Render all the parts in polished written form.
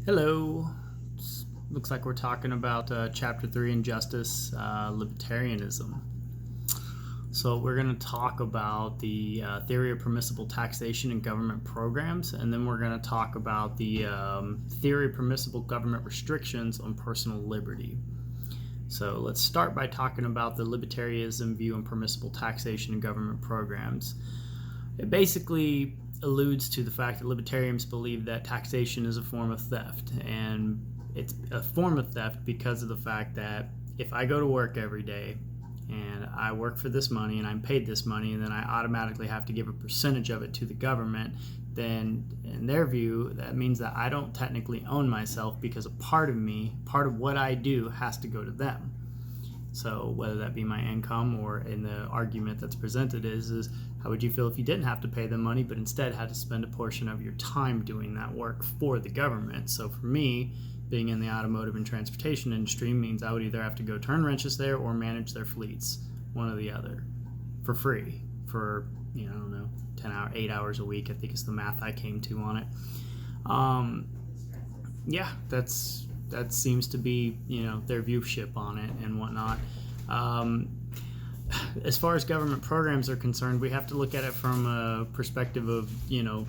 Hello. Looks like we're talking about Chapter 3 Injustice, Libertarianism. So, we're going to talk about the theory of permissible taxation in government programs, and then we're going to talk about the theory of permissible government restrictions on personal liberty. So, let's start by talking about the libertarianism view on permissible taxation in government programs. It basically alludes to the fact that libertarians believe that taxation is a form of theft, and it's a form of theft because of the fact that if I go to work every day and I work for this money and I'm paid this money and then I automatically have to give a percentage of it to the government, then in their view that means that I don't technically own myself because a part of what I do has to go to them. So whether that be my income, or in the argument that's presented is how would you feel if you didn't have to pay them money but instead had to spend a portion of your time doing that work for the government? So for me, being in the automotive and transportation industry means I would either have to go turn wrenches there or manage their fleets, one or the other, for free for, 8 hours a week, I think is the math I came to on it. That seems to be, their viewship on it and whatnot. As far as government programs are concerned, we have to look at it from a perspective of,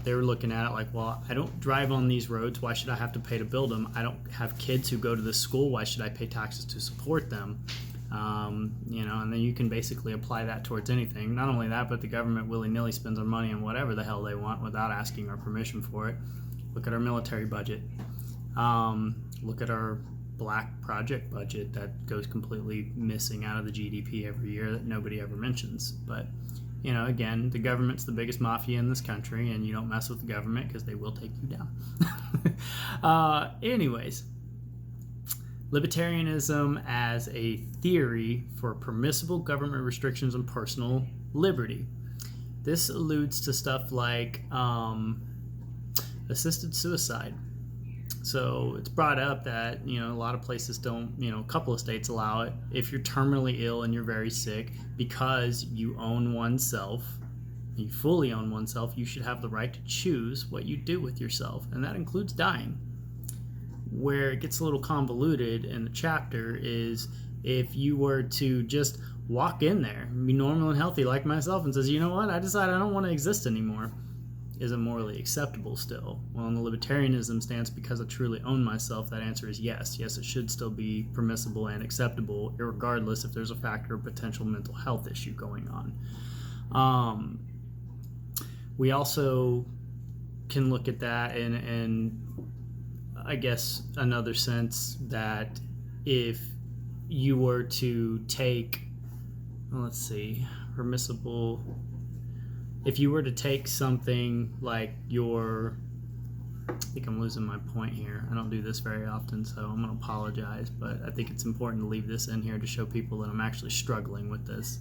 they're looking at it like, well, I don't drive on these roads. Why should I have to pay to build them? I don't have kids who go to this school. Why should I pay taxes to support them? And then you can basically apply that towards anything. Not only that, but the government willy-nilly spends our money on whatever the hell they want without asking our permission for it. Look at our military budget. Look at our black project budget that goes completely missing out of the GDP every year that nobody ever mentions. But, again, the government's the biggest mafia in this country, and you don't mess with the government because they will take you down. Anyways, libertarianism as a theory for permissible government restrictions on personal liberty. This alludes to stuff like assisted suicide. So it's brought up that, a lot of places don't, a couple of states allow it. If you're terminally ill and you're very sick, because you own oneself, you fully own oneself, you should have the right to choose what you do with yourself. And that includes dying. Where it gets a little convoluted in the chapter is if you were to just walk in there, be normal and healthy like myself, and says, you know what, I decide I don't want to exist anymore. Is it morally acceptable still? Well, in the libertarianism stance, because I truly own myself, that answer is yes. Yes, it should still be permissible and acceptable, regardless if there's a factor of potential mental health issue going on. We also can look at that in I guess, another sense that if you were to take, permissible... If you were to take something like I think I'm losing my point here. I don't do this very often, so I'm going to apologize, but I think it's important to leave this in here to show people that I'm actually struggling with this.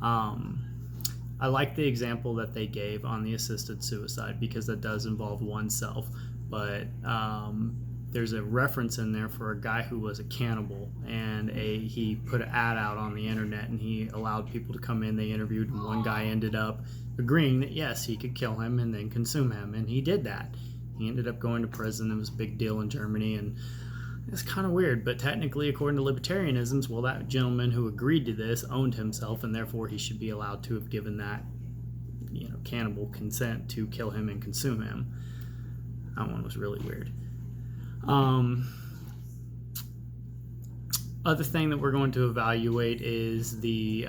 I like the example that they gave on the assisted suicide because that does involve oneself, but there's a reference in there for a guy who was a cannibal, and he put an ad out on the internet, and he allowed people to come in. They interviewed him. One guy ended up agreeing that yes, he could kill him and then consume him, and he did that. He ended up going to prison. It was a big deal in Germany, and it's kind of weird, but technically, according to libertarianism, well, that gentleman who agreed to this owned himself, and therefore he should be allowed to have given that cannibal consent to kill him and consume him. That one was really weird. Other thing that we're going to evaluate is the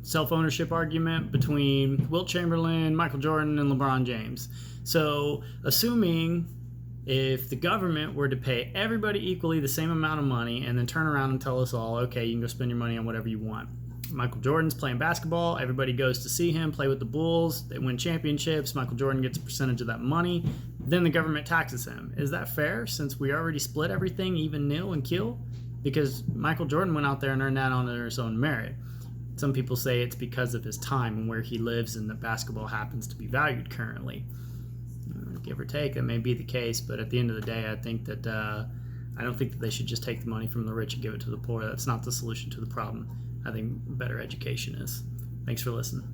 self-ownership argument between Wilt Chamberlain, Michael Jordan, and LeBron James. So, assuming if the government were to pay everybody equally the same amount of money and then turn around and tell us all, okay, you can go spend your money on whatever you want. Michael Jordan's playing basketball. Everybody goes to see him play with the Bulls. They win championships. Michael Jordan gets a percentage of that money. Then the government taxes him. Is that fair since we already split everything even nil and kill? Because Michael Jordan went out there and earned that on his own merit. Some people say it's because of his time and where he lives and that basketball happens to be valued currently. Give or take, that may be the case, but at the end of the day, I think that I don't think that they should just take the money from the rich and give it to the poor. That's not the solution to the problem. I think better education is. Thanks for listening.